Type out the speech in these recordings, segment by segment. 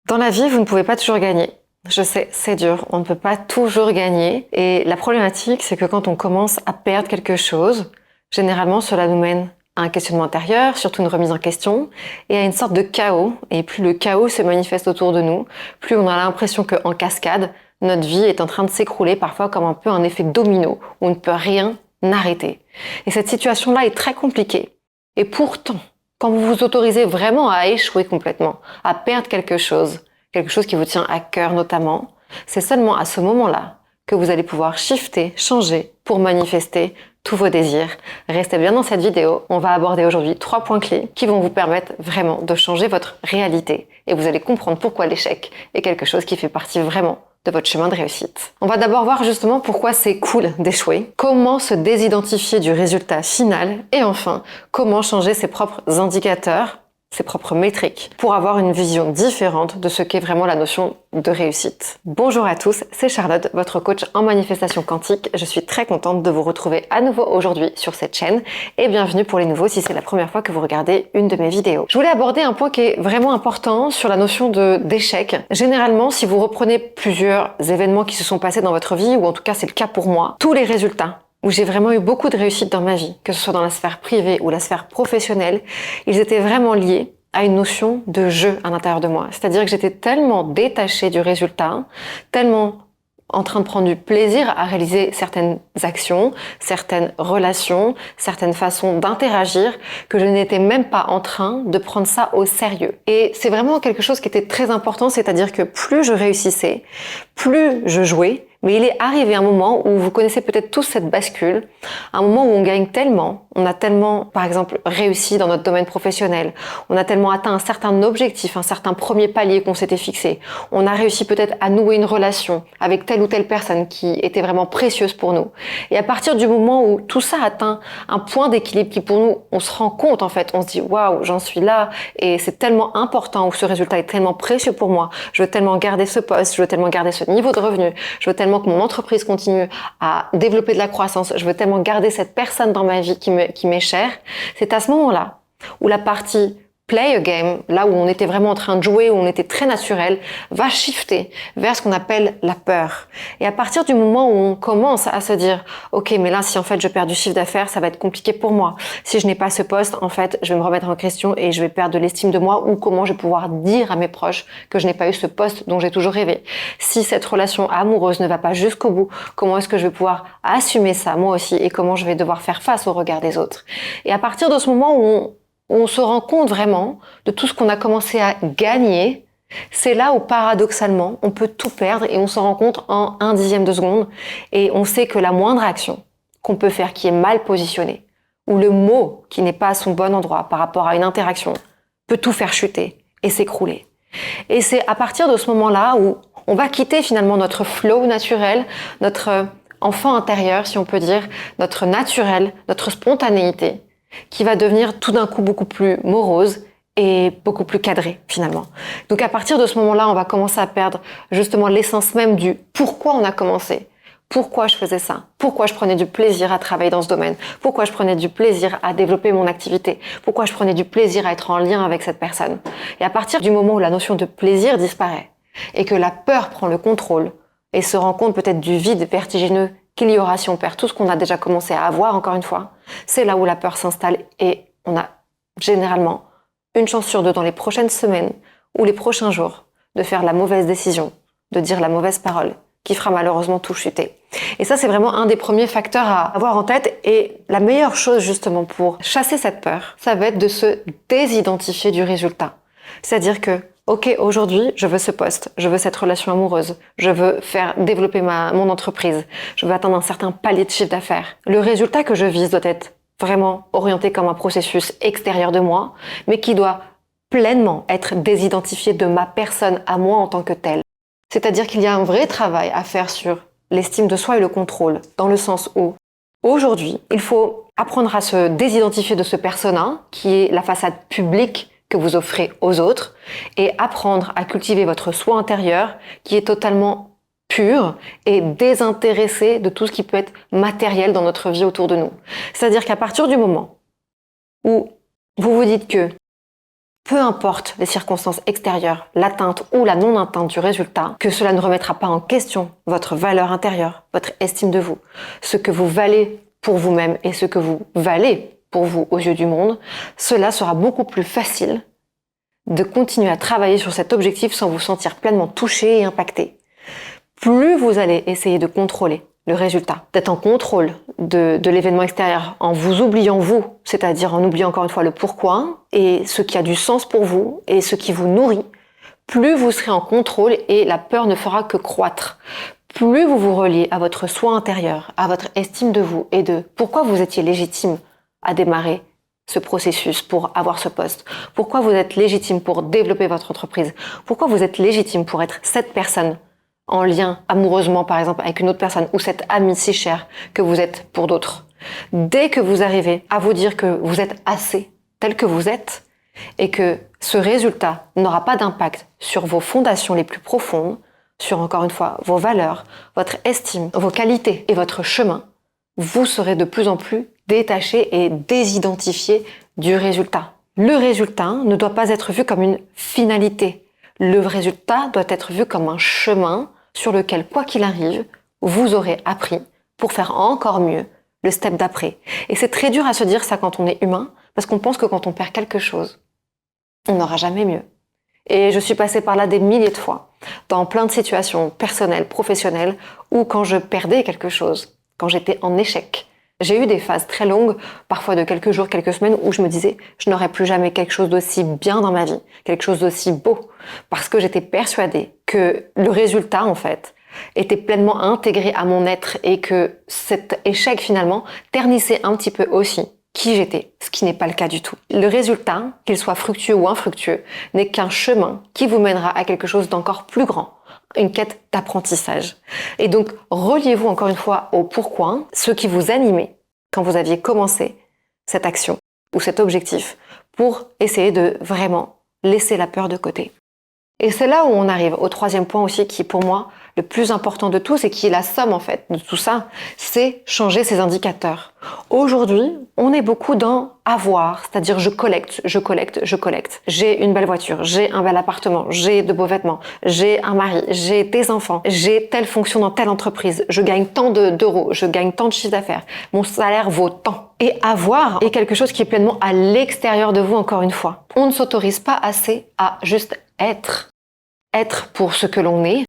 Dans la vie, vous ne pouvez pas toujours gagner. Je sais, c'est dur, on ne peut pas toujours gagner. Et la problématique, c'est que quand on commence à perdre quelque chose, généralement cela nous mène à un questionnement intérieur, surtout une remise en question, et à une sorte de chaos. Et plus le chaos se manifeste autour de nous, plus on a l'impression qu'en cascade, notre vie est en train de s'écrouler, parfois comme un peu un effet domino, où on ne peut rien arrêter. Et cette situation-là est très compliquée. Et pourtant, quand vous vous autorisez vraiment à échouer complètement, à perdre quelque chose qui vous tient à cœur notamment, c'est seulement à ce moment-là que vous allez pouvoir shifter, changer pour manifester tous vos désirs. Restez bien dans cette vidéo, on va aborder aujourd'hui 3 points clés qui vont vous permettre vraiment de changer votre réalité et vous allez comprendre pourquoi l'échec est quelque chose qui fait partie vraiment de votre chemin de réussite. On va d'abord voir justement pourquoi c'est cool d'échouer, comment se désidentifier du résultat final et enfin, comment changer ses propres indicateurs, ses propres métriques pour avoir une vision différente de ce qu'est vraiment la notion de réussite. Bonjour à tous, c'est Charlotte, votre coach en manifestation quantique. Je suis très contente de vous retrouver à nouveau aujourd'hui sur cette chaîne et bienvenue pour les nouveaux si c'est la première fois que vous regardez une de mes vidéos. Je voulais aborder un point qui est vraiment important sur la notion d'échec. Généralement, si vous reprenez plusieurs événements qui se sont passés dans votre vie, ou en tout cas c'est le cas pour moi, tous les résultats où j'ai vraiment eu beaucoup de réussite dans ma vie, que ce soit dans la sphère privée ou la sphère professionnelle, ils étaient vraiment liés à une notion de jeu à l'intérieur de moi. C'est-à-dire que j'étais tellement détachée du résultat, tellement en train de prendre du plaisir à réaliser certaines actions, certaines relations, certaines façons d'interagir, que je n'étais même pas en train de prendre ça au sérieux. Et c'est vraiment quelque chose qui était très important, c'est-à-dire que plus je réussissais, plus je jouais, mais il est arrivé un moment où vous connaissez peut-être tous cette bascule, un moment où on gagne tellement, on a tellement, par exemple, réussi dans notre domaine professionnel, on a tellement atteint un certain objectif, un certain premier palier qu'on s'était fixé, on a réussi peut-être à nouer une relation avec telle ou telle personne qui était vraiment précieuse pour nous. Et à partir du moment où tout ça atteint un point d'équilibre qui pour nous, on se rend compte en fait, on se dit waouh, j'en suis là et c'est tellement important ou ce résultat est tellement précieux pour moi, je veux tellement garder ce poste, je veux tellement garder ce niveau de revenu, je veux tellement que mon entreprise continue à développer de la croissance, je veux tellement garder cette personne dans ma vie qui m'est chère, c'est à ce moment-là où la partie play a game, là où on était vraiment en train de jouer, où on était très naturel, va shifter vers ce qu'on appelle la peur. Et à partir du moment où on commence à se dire « Ok, mais là, si en fait je perds du chiffre d'affaires, ça va être compliqué pour moi. Si je n'ai pas ce poste, en fait, je vais me remettre en question et je vais perdre de l'estime de moi ou comment je vais pouvoir dire à mes proches que je n'ai pas eu ce poste dont j'ai toujours rêvé. Si cette relation amoureuse ne va pas jusqu'au bout, comment est-ce que je vais pouvoir assumer ça moi aussi et comment je vais devoir faire face au regard des autres. » Et à partir de ce moment où on se rend compte vraiment de tout ce qu'on a commencé à gagner, c'est là où paradoxalement on peut tout perdre et on s'en rend compte en 1/10 de seconde et on sait que la moindre action qu'on peut faire qui est mal positionnée ou le mot qui n'est pas à son bon endroit par rapport à une interaction peut tout faire chuter et s'écrouler. Et c'est à partir de ce moment-là où on va quitter finalement notre flow naturel, notre enfant intérieur si on peut dire, notre naturel, notre spontanéité, qui va devenir tout d'un coup beaucoup plus morose et beaucoup plus cadré finalement. Donc à partir de ce moment-là, on va commencer à perdre justement l'essence même du pourquoi on a commencé, pourquoi je faisais ça, pourquoi je prenais du plaisir à travailler dans ce domaine, pourquoi je prenais du plaisir à développer mon activité, pourquoi je prenais du plaisir à être en lien avec cette personne. Et à partir du moment où la notion de plaisir disparaît et que la peur prend le contrôle et se rend compte peut-être du vide vertigineux qu'il y aura si on perd tout ce qu'on a déjà commencé à avoir, encore une fois, c'est là où la peur s'installe et on a généralement une chance sur 2 dans les prochaines semaines ou les prochains jours de faire la mauvaise décision, de dire la mauvaise parole qui fera malheureusement tout chuter. Et ça, c'est vraiment un des premiers facteurs à avoir en tête et la meilleure chose justement pour chasser cette peur, ça va être de se désidentifier du résultat. C'est-à-dire que ok, aujourd'hui, je veux ce poste, je veux cette relation amoureuse, je veux faire développer mon entreprise, je veux atteindre un certain palier de chiffre d'affaires. Le résultat que je vise doit être vraiment orienté comme un processus extérieur de moi, mais qui doit pleinement être désidentifié de ma personne à moi en tant que telle. C'est-à-dire qu'il y a un vrai travail à faire sur l'estime de soi et le contrôle, dans le sens où aujourd'hui, il faut apprendre à se désidentifier de ce persona, qui est la façade publique que vous offrez aux autres et apprendre à cultiver votre soi intérieur qui est totalement pur et désintéressé de tout ce qui peut être matériel dans notre vie autour de nous. C'est-à-dire qu'à partir du moment où vous vous dites que peu importe les circonstances extérieures, l'atteinte ou la non-atteinte du résultat, que cela ne remettra pas en question votre valeur intérieure, votre estime de vous, ce que vous valez pour vous-même et ce que vous valez pour vous aux yeux du monde, cela sera beaucoup plus facile de continuer à travailler sur cet objectif sans vous sentir pleinement touché et impacté. Plus vous allez essayer de contrôler le résultat, d'être en contrôle de l'événement extérieur en vous oubliant vous, c'est-à-dire en oubliant encore une fois le pourquoi et ce qui a du sens pour vous et ce qui vous nourrit, plus vous serez en contrôle et la peur ne fera que croître. Plus vous vous reliez à votre soi intérieur, à votre estime de vous et de pourquoi vous étiez légitime à démarrer ce processus pour avoir ce poste, pourquoi vous êtes légitime pour développer votre entreprise, pourquoi vous êtes légitime pour être cette personne en lien amoureusement par exemple avec une autre personne ou cette amie si chère que vous êtes pour d'autres. Dès que vous arrivez à vous dire que vous êtes assez tel que vous êtes et que ce résultat n'aura pas d'impact sur vos fondations les plus profondes, sur encore une fois vos valeurs, votre estime, vos qualités et votre chemin, vous serez de plus en plus détaché et désidentifié du résultat. Le résultat ne doit pas être vu comme une finalité. Le résultat doit être vu comme un chemin sur lequel, quoi qu'il arrive, vous aurez appris pour faire encore mieux le step d'après. Et c'est très dur à se dire ça quand on est humain, parce qu'on pense que quand on perd quelque chose, on n'aura jamais mieux. Et je suis passée par là des milliers de fois, dans plein de situations personnelles, professionnelles, ou quand je perdais quelque chose, quand j'étais en échec. J'ai eu des phases très longues, parfois de quelques jours, quelques semaines, où je me disais je n'aurai plus jamais quelque chose d'aussi bien dans ma vie, quelque chose d'aussi beau, parce que j'étais persuadée que le résultat, en fait, était pleinement intégré à mon être et que cet échec, finalement, ternissait un petit peu aussi qui j'étais, ce qui n'est pas le cas du tout. Le résultat, qu'il soit fructueux ou infructueux, n'est qu'un chemin qui vous mènera à quelque chose d'encore plus grand, une quête d'apprentissage. Et donc, reliez-vous encore une fois au pourquoi, ce qui vous animait quand vous aviez commencé cette action ou cet objectif pour essayer de vraiment laisser la peur de côté. Et c'est là où on arrive au troisième point aussi qui est pour moi le plus important de tous et qui est la somme en fait de tout ça, c'est changer ses indicateurs. Aujourd'hui, on est beaucoup dans avoir, c'est-à-dire je collecte. J'ai une belle voiture, j'ai un bel appartement, j'ai de beaux vêtements, j'ai un mari, j'ai des enfants, j'ai telle fonction dans telle entreprise, je gagne tant d'euros, je gagne tant de chiffre d'affaires, mon salaire vaut tant. Et avoir est quelque chose qui est pleinement à l'extérieur de vous encore une fois. On ne s'autorise pas assez à juste être. Être pour ce que l'on est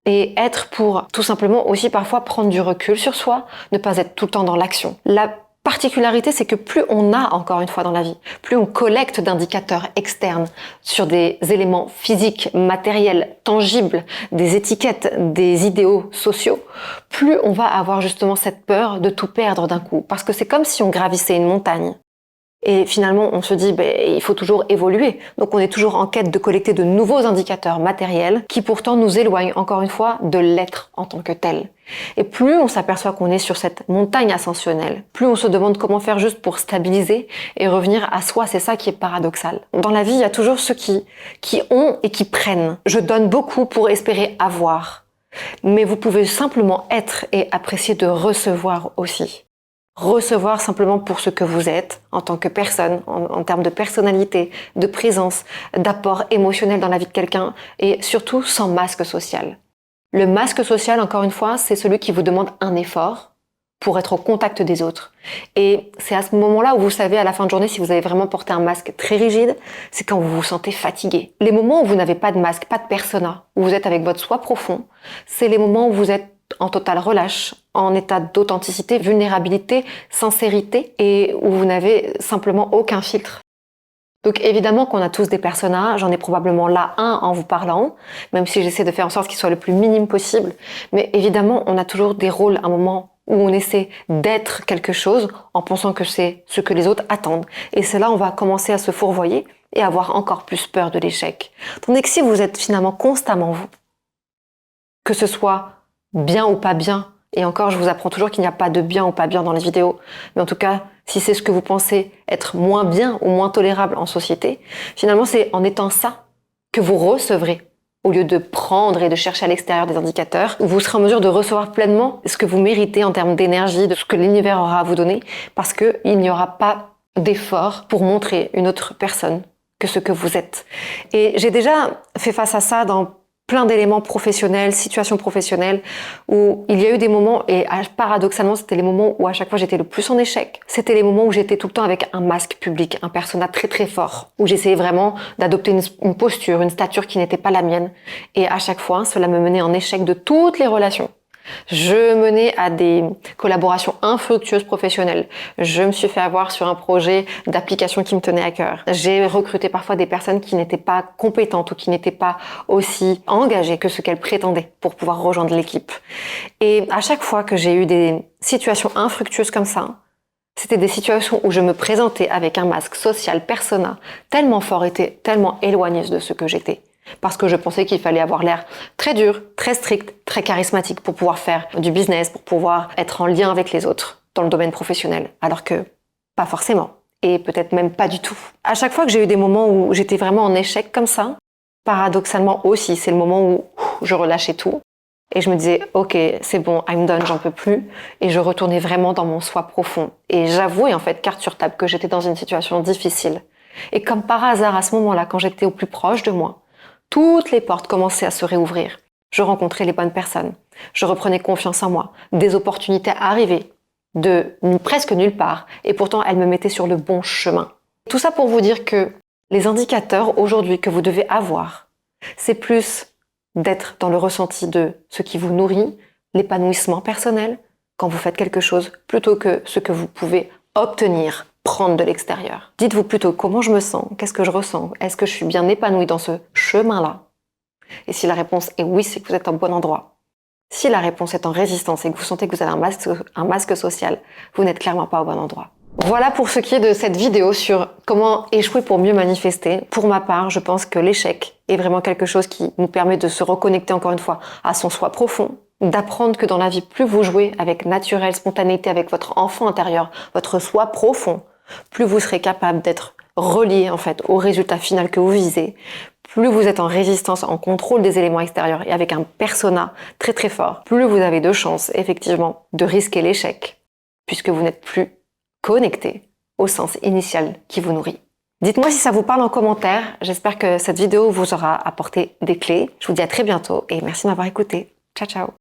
et être pour tout simplement aussi parfois prendre du recul sur soi, ne pas être tout le temps dans l'action. La particularité, c'est que plus on a encore une fois dans la vie, plus on collecte d'indicateurs externes sur des éléments physiques, matériels, tangibles, des étiquettes, des idéaux sociaux, plus on va avoir justement cette peur de tout perdre d'un coup. Parce que c'est comme si on gravissait une montagne. Et finalement, on se dit, il faut toujours évoluer. Donc, on est toujours en quête de collecter de nouveaux indicateurs matériels qui pourtant nous éloignent, encore une fois, de l'être en tant que tel. Et plus on s'aperçoit qu'on est sur cette montagne ascensionnelle, plus on se demande comment faire juste pour stabiliser et revenir à soi. C'est ça qui est paradoxal. Dans la vie, il y a toujours ceux qui ont et qui prennent. Je donne beaucoup pour espérer avoir. Mais vous pouvez simplement être et apprécier de recevoir aussi. Recevoir simplement pour ce que vous êtes en tant que personne, en termes de personnalité, de présence, d'apport émotionnel dans la vie de quelqu'un et surtout sans masque social. Le masque social, encore une fois, c'est celui qui vous demande un effort pour être au contact des autres. Et c'est à ce moment-là où vous savez à la fin de journée si vous avez vraiment porté un masque très rigide, c'est quand vous vous sentez fatigué. Les moments où vous n'avez pas de masque, pas de persona, où vous êtes avec votre soi profond, c'est les moments où vous êtes en total relâche, en état d'authenticité, vulnérabilité, sincérité et où vous n'avez simplement aucun filtre. Donc évidemment qu'on a tous des personnages, j'en ai probablement là un en vous parlant, même si j'essaie de faire en sorte qu'il soit le plus minime possible, mais évidemment on a toujours des rôles à un moment où on essaie d'être quelque chose en pensant que c'est ce que les autres attendent. Et c'est là où on va commencer à se fourvoyer et avoir encore plus peur de l'échec. Tandis que si vous êtes finalement constamment vous, que ce soit bien ou pas bien, et encore je vous apprends toujours qu'il n'y a pas de bien ou pas bien dans les vidéos, mais en tout cas si c'est ce que vous pensez être moins bien ou moins tolérable en société, finalement c'est en étant ça que vous recevrez au lieu de prendre et de chercher à l'extérieur des indicateurs, vous serez en mesure de recevoir pleinement ce que vous méritez en termes d'énergie, de ce que l'univers aura à vous donner, parce qu'il n'y aura pas d'effort pour montrer une autre personne que ce que vous êtes. Et j'ai déjà fait face à ça dans plein d'éléments professionnels, situations professionnelles, où il y a eu des moments, et paradoxalement, c'était les moments où à chaque fois j'étais le plus en échec. C'était les moments où j'étais tout le temps avec un masque public, un persona très très fort, où j'essayais vraiment d'adopter une posture, une stature qui n'était pas la mienne. Et à chaque fois, cela me menait en échec de toutes les relations. Je menais à des collaborations infructueuses professionnelles. Je me suis fait avoir sur un projet d'application qui me tenait à cœur. J'ai recruté parfois des personnes qui n'étaient pas compétentes ou qui n'étaient pas aussi engagées que ce qu'elles prétendaient pour pouvoir rejoindre l'équipe. Et à chaque fois que j'ai eu des situations infructueuses comme ça, c'était des situations où je me présentais avec un masque social persona tellement fort et tellement éloigné de ce que j'étais. Parce que je pensais qu'il fallait avoir l'air très dur, très strict, très charismatique pour pouvoir faire du business, pour pouvoir être en lien avec les autres dans le domaine professionnel. Alors que pas forcément. Et peut-être même pas du tout. À chaque fois que j'ai eu des moments où j'étais vraiment en échec comme ça, paradoxalement aussi, c'est le moment où je relâchais tout. Et je me disais, ok, c'est bon, I'm done, j'en peux plus. Et je retournais vraiment dans mon soi profond. Et j'avouais en fait, carte sur table, que j'étais dans une situation difficile. Et comme par hasard, à ce moment-là, quand j'étais au plus proche de moi, toutes les portes commençaient à se réouvrir. Je rencontrais les bonnes personnes. Je reprenais confiance en moi. Des opportunités arrivaient de presque nulle part. Et pourtant, elles me mettaient sur le bon chemin. Tout ça pour vous dire que les indicateurs aujourd'hui que vous devez avoir, c'est plus d'être dans le ressenti de ce qui vous nourrit, l'épanouissement personnel, quand vous faites quelque chose, plutôt que ce que vous pouvez obtenir, prendre de l'extérieur. Dites-vous plutôt comment je me sens, qu'est-ce que je ressens, est-ce que je suis bien épanouie dans ce chemin-là? Et si la réponse est oui, c'est que vous êtes au bon endroit. Si la réponse est en résistance et que vous sentez que vous avez un masque social, vous n'êtes clairement pas au bon endroit. Voilà pour ce qui est de cette vidéo sur comment échouer pour mieux manifester. Pour ma part, je pense que l'échec est vraiment quelque chose qui nous permet de se reconnecter encore une fois à son soi profond, d'apprendre que dans la vie, plus vous jouez avec naturel, spontanéité, avec votre enfant intérieur, votre soi profond, plus vous serez capable d'être relié en fait au résultat final que vous visez, plus vous êtes en résistance, en contrôle des éléments extérieurs et avec un persona très très fort, plus vous avez de chances effectivement de risquer l'échec, puisque vous n'êtes plus connecté au sens initial qui vous nourrit. Dites-moi si ça vous parle en commentaire, j'espère que cette vidéo vous aura apporté des clés. Je vous dis à très bientôt et merci de m'avoir écouté. Ciao ciao.